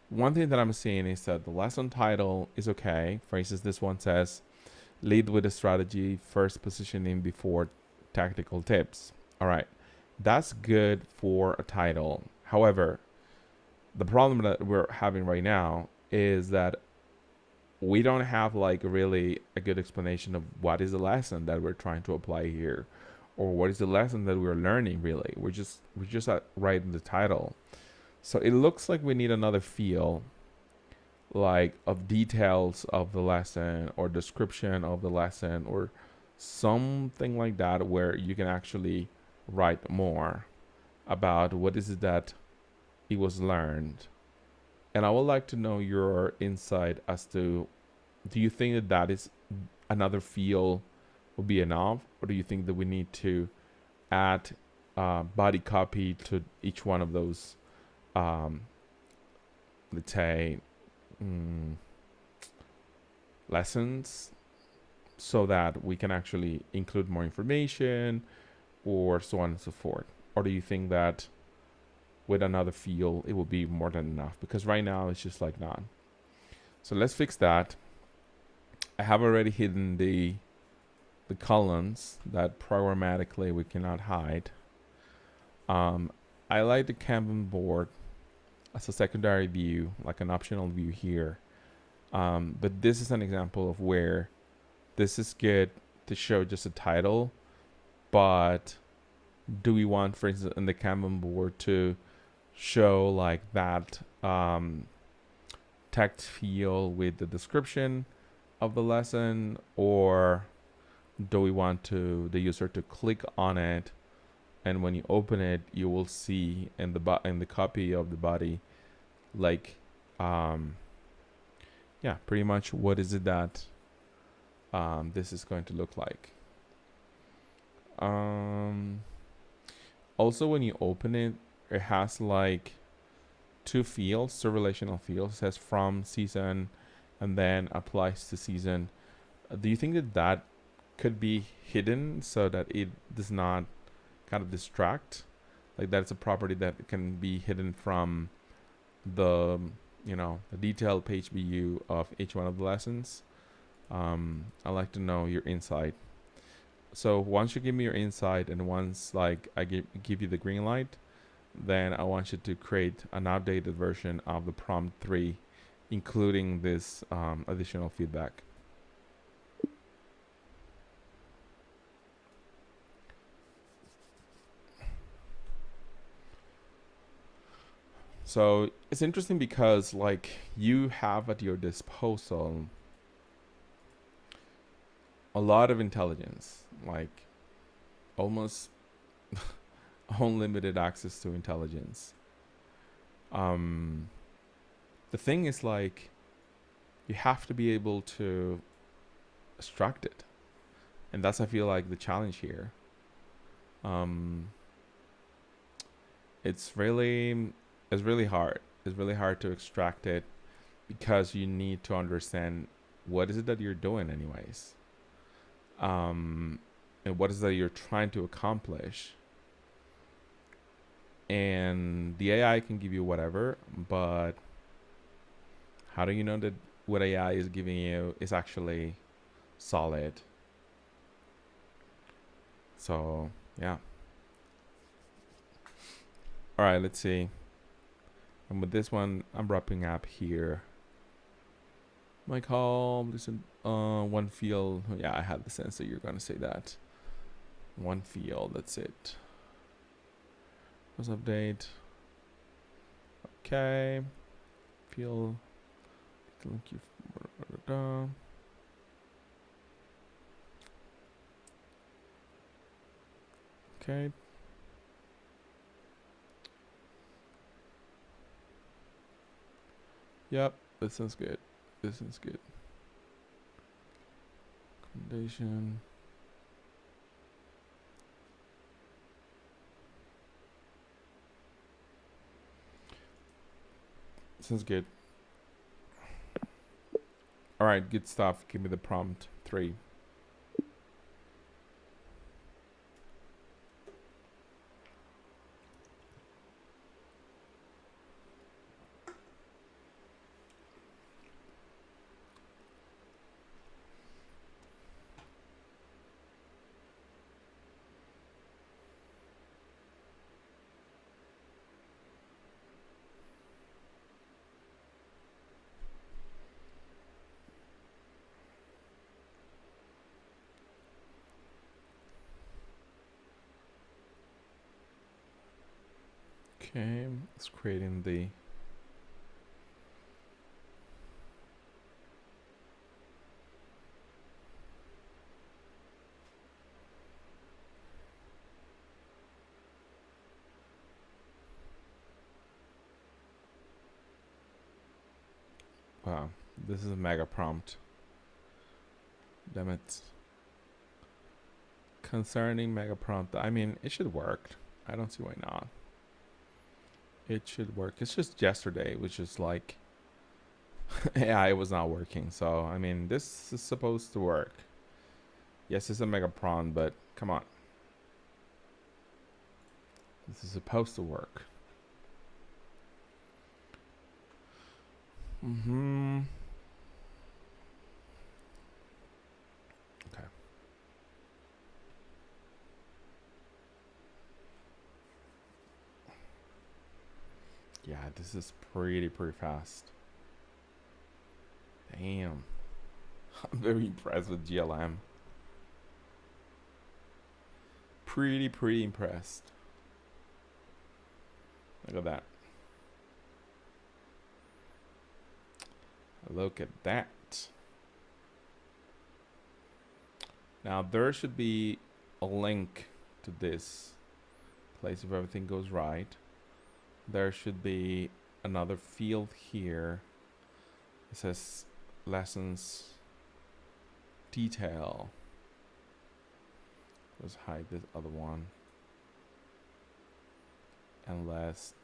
One thing that I'm seeing is that the lesson title is okay. For instance, this one says, lead with a strategy, first positioning before tactical tips. All right, that's good for a title. However, the problem that we're having right now is that we don't have like really a good explanation of what is the lesson that we're trying to apply here, or what is the lesson that we're learning. Really, we're just writing the title. So it looks like we need another field, like of details of the lesson or description of the lesson or something like that, where you can actually write more about what is it that it was learned. And I would like to know your insight as to, do you think that that is another field would be enough, or do you think that we need to add body copy to each one of those, let's say, lessons, so that we can actually include more information or so on and so forth? Or do you think that with another field it will be more than enough? Because right now it's just like not. So let's fix that. I have already hidden the columns that programmatically we cannot hide. I like the Kanban board as a secondary view, like an optional view here. But this is an example of where this is good to show just a title, but do we want, for instance, in the Kanban board to show like that text field with the description of the lesson, or do we want the user to click on it, and when you open it you will see in the copy of the body, like pretty much what is it that this is going to look like. Also, when you open it, it has like two fields, two relational fields. It says from season and then applies to season. Do you think that that could be hidden so that it does not kind of distract? Like that's a property that can be hidden from the the detailed page view of each one of the lessons. I'd like to know your insight. So once you give me your insight, and once like I give you the green light, then I want you to create an updated version of the prompt 3, including this additional feedback. So it's interesting because like you have at your disposal a lot of intelligence, like almost unlimited access to intelligence. The thing is, like, you have to be able to extract it, and that's, I feel like, the challenge here. It's really hard. It's really hard to extract it, because you need to understand what is it that you're doing anyways, and what is it that you're trying to accomplish. And the AI can give you whatever, but how do you know that what AI is giving you is actually solid? So yeah. All right, let's see. And with this one, I'm wrapping up here. My call, listen, one field. Yeah, I had the sense that you're gonna say that. One field, that's it. Was update. Okay. Field. Thank you. Okay. Yep, this sounds good. This sounds good. Recommendation. Sounds good. right, good stuff. Give me the prompt 3. Okay, it's creating the wow, this is a mega prompt. Damn it. Concerning mega prompt. I mean, it should work. I don't see why not. It should work. It's just yesterday, which is like yeah, it was not working. So I mean, this is supposed to work. Yes, it's a mega prompt, but come on. This is supposed to work. Mm-hmm. Okay. Yeah, this is pretty fast. Damn. I'm very impressed with GLM. Pretty impressed. Look at that. Look at that. Now there should be a link to this place if everything goes right. There should be another field here. It says lessons detail. Let's hide this other one. And let's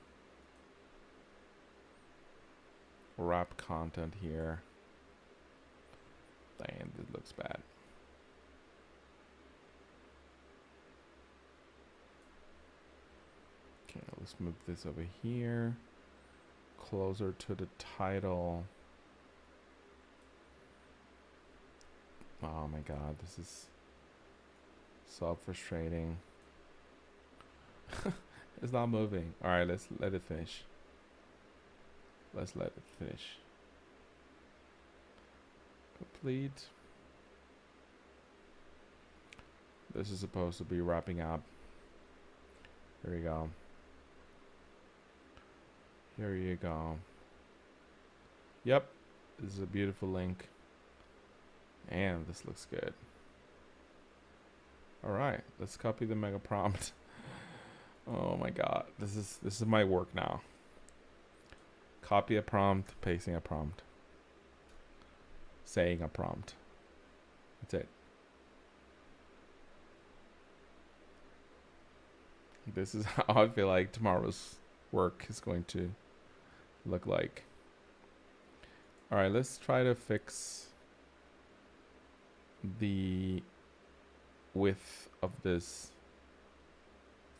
wrap content here. Damn, this looks bad. Okay, let's move this over here. Closer to the title. Oh my god, this is so frustrating. It's not moving. Alright, let's let it finish. Let's let it finish. Complete. This is supposed to be wrapping up. Here we go. Here you go. Yep, this is a beautiful link. And this looks good. All right, let's copy the mega prompt. Oh my god, this is my work now. Copy a prompt, pasting a prompt, saying a prompt. That's it. This is how I feel like tomorrow's work is going to look like. All right, let's try to fix the width of this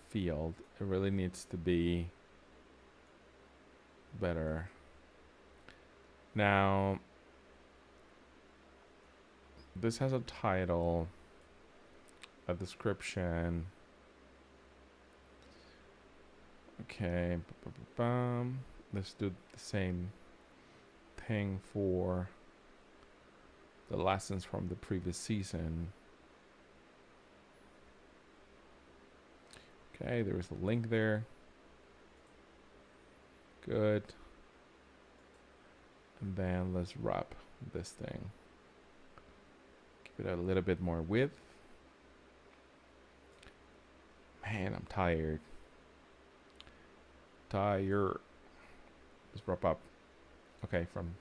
field. It really needs to be better. Now, this has a title, a description. Okay, let's do the same thing for the lessons from the previous season. Okay, there is a link there. Good. And then let's wrap this thing. Give it a little bit more width. Man, I'm tired. Let's wrap up. Okay, from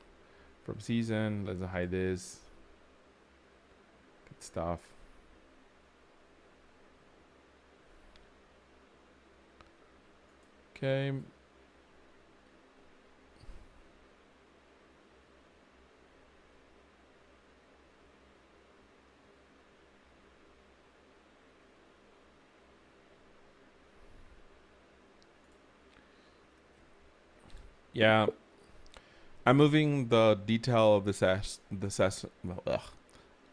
season, let's hide this. Good stuff. Okay. Yeah, I'm moving the detail of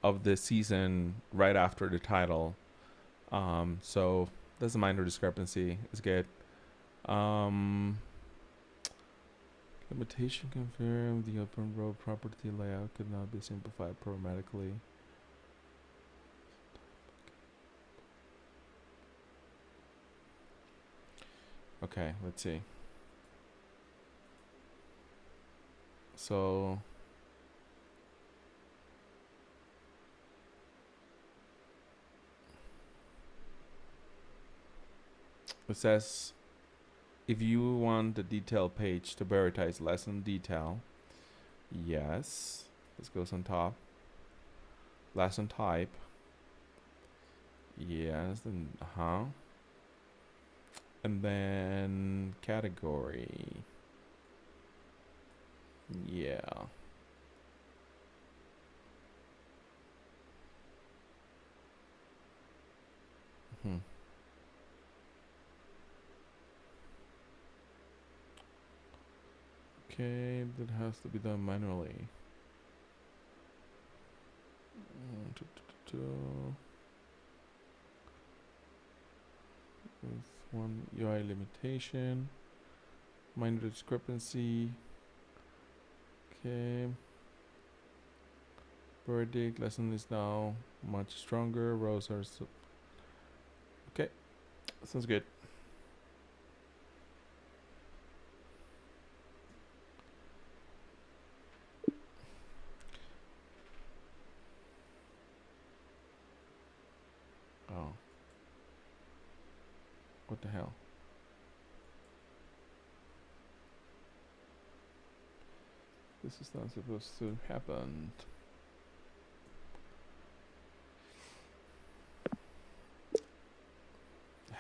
of the season right after the title. So that's a minor discrepancy. It's good. Um, Limitation confirmed. The open row property layout could not be simplified programmatically. Okay, let's see. So it says if you want the detail page to prioritize lesson detail, yes. This goes on top. Lesson type, yes. Then and then category, yeah. Hmm. Okay, that has to be done manually. With one UI limitation, minor discrepancy. Okay. Verdict lesson is now much stronger. Rows are okay. Sounds good. Oh. What the hell? This is not supposed to happen.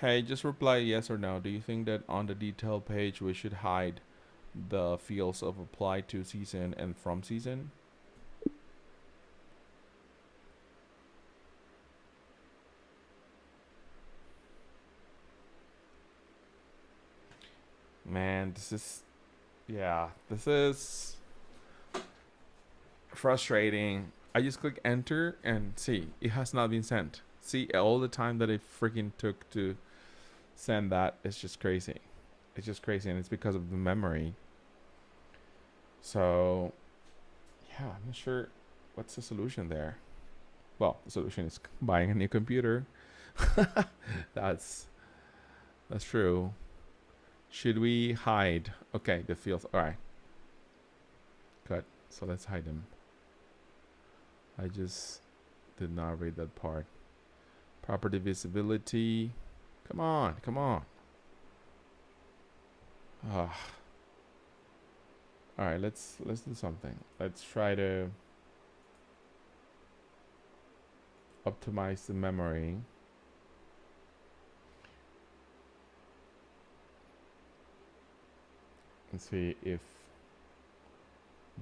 Hey, just reply yes or no. Do you think that on the detail page we should hide the fields of apply to season and from season? Man, this is frustrating. I just click enter and see it has not been sent. See, all the time that it freaking took to send that is just crazy. It's just crazy, and it's because of the memory. So yeah, I'm not sure what's the solution there. Well, the solution is buying a new computer. that's true. Should we hide? Okay, the fields. All right. Good. So let's hide them. I just did not read that part. Property visibility. Come on, come on. All right, let's do something. Let's try to optimize the memory. And see if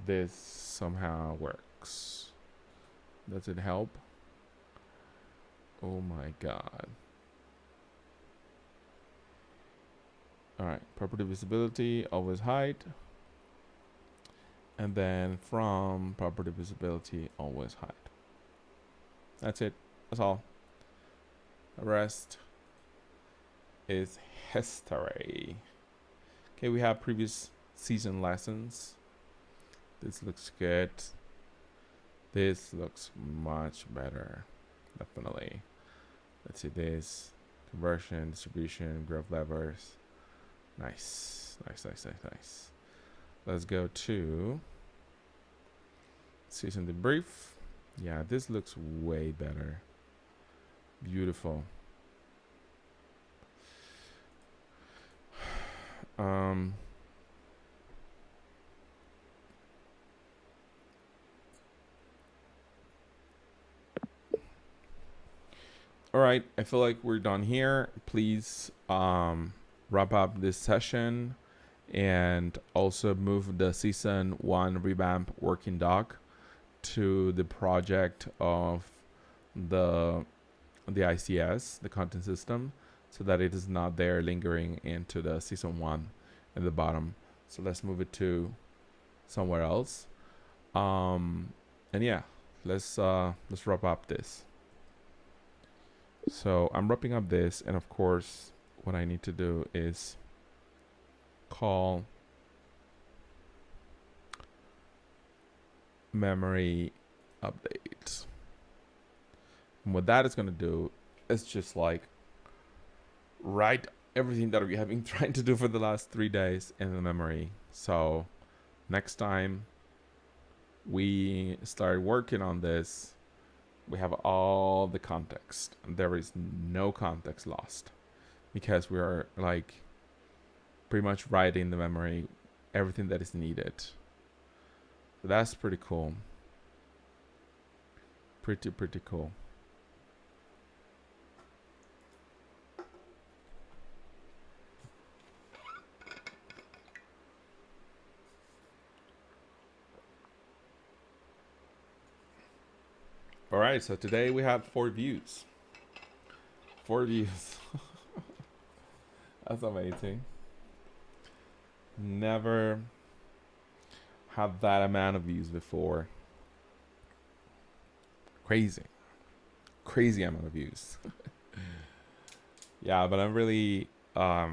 this somehow works. Does it help? Oh my god. Alright, property visibility, always hide. And then from property visibility, always hide. That's it. That's all. The rest is history. Okay, we have previous season lessons. This looks good. This looks much better. Definitely. Let's see this. Conversion, distribution, growth levers. Nice. Nice, nice, nice, nice. Let's go to season debrief. Yeah, this looks way better. Beautiful. All right, I feel like we're done here. Please wrap up this session and also move the season 1 revamp working doc to the project of the ICS, the content system, so that it is not there lingering into the season 1 at the bottom. So let's move it to somewhere else. And yeah, let's wrap up this. So I'm wrapping up this, and of course what I need to do is call memory update. And what that is going to do is just like write everything that we have been trying to do for the last 3 days in the memory. So next time we start working on this, we have all the context, and there is no context lost, because we are like pretty much writing the memory everything that is needed. So that's pretty cool. Pretty cool. All right, so today we have 4 views. 4 views. That's amazing. Never had that amount of views before. Crazy amount of views. Yeah, but I'm really I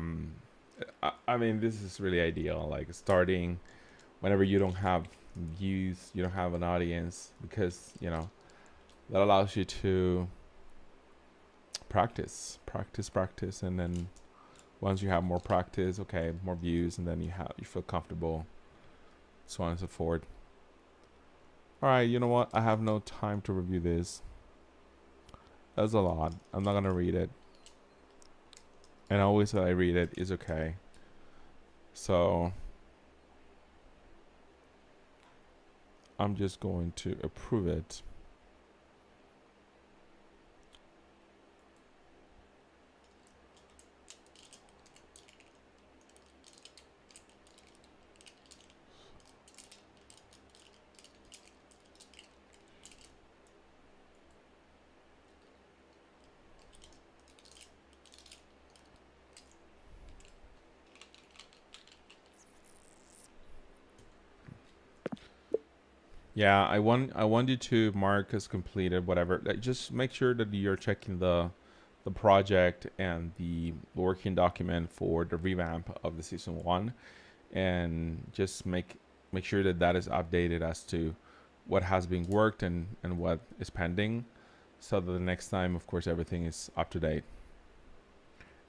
mean, this is really ideal, like starting whenever you don't have views, you don't have an audience, because you know that allows you to practice, and then once you have more practice, okay, more views, and then you feel comfortable, so on and so forth. All right, you know what? I have no time to review this. That's a lot. I'm not gonna read it. And always that I read it is okay. So I'm just going to approve it. Yeah, I want you to mark as completed, whatever. Like, just make sure that you're checking the project and the working document for the revamp of the season 1, and just make sure that that is updated as to what has been worked and what is pending, so that the next time, of course, everything is up to date.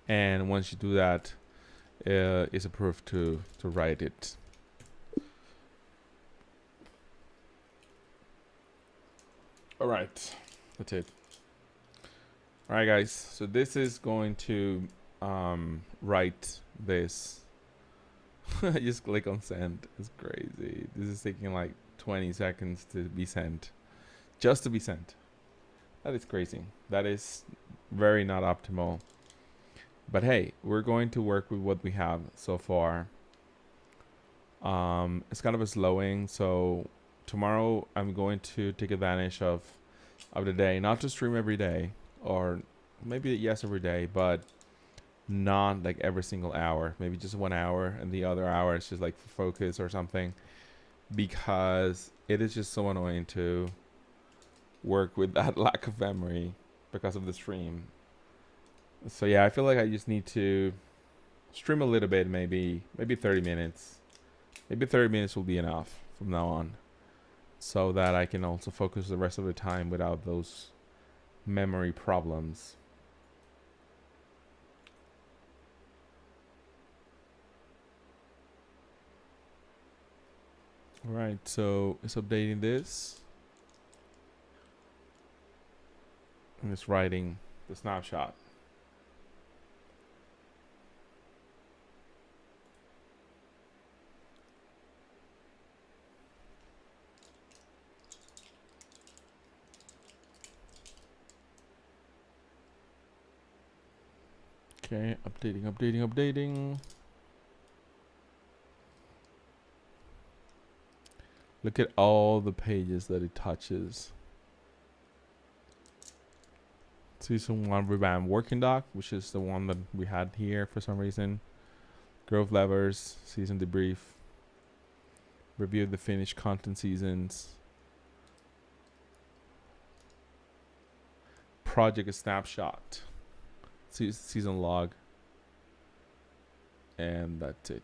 And once you do that, it's approved to write it. All right, that's it. All right, guys. So this is going to write this. I just click on send. It's crazy. This is taking like 20 seconds to be sent, just to be sent. That is crazy. That is very not optimal. But hey, we're going to work with what we have so far. It's kind of a slowing, so tomorrow I'm going to take advantage of the day, not to stream every day, or maybe yes every day, but not like every single hour. Maybe just 1 hour, and the other hour is just like for focus or something, because it is just so annoying to work with that lack of memory because of the stream. So yeah, I feel like I just need to stream a little bit, maybe 30 minutes. Maybe 30 minutes will be enough from now on, so that I can also focus the rest of the time without those memory problems. All right, so it's updating this, and it's writing the snapshot. Okay, updating. Look at all the pages that it touches. Season 1 revamp working doc, which is the one that we had here for some reason. Growth levers, season debrief, Review the finished content seasons. Project snapshot. Season log. And that's it.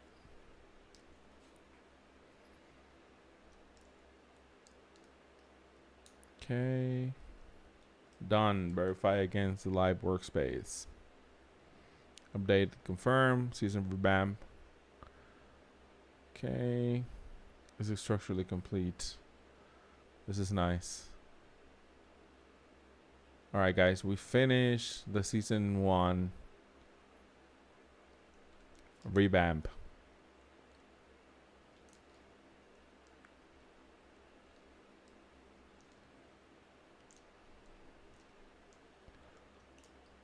Okay. Done. Verify against the live workspace. Update, confirm, season revamp. Okay. This is structurally complete. This is nice. Alright guys, we finished the season 1 revamp.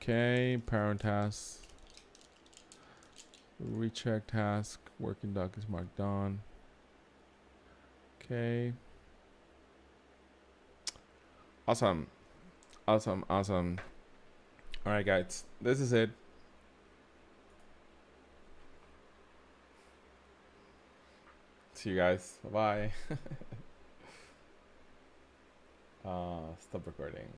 Okay, parent task. Recheck task. Working doc is marked on. Okay. Awesome. Awesome. Awesome. Alright guys, this is it. See you guys. Bye. Stop recording.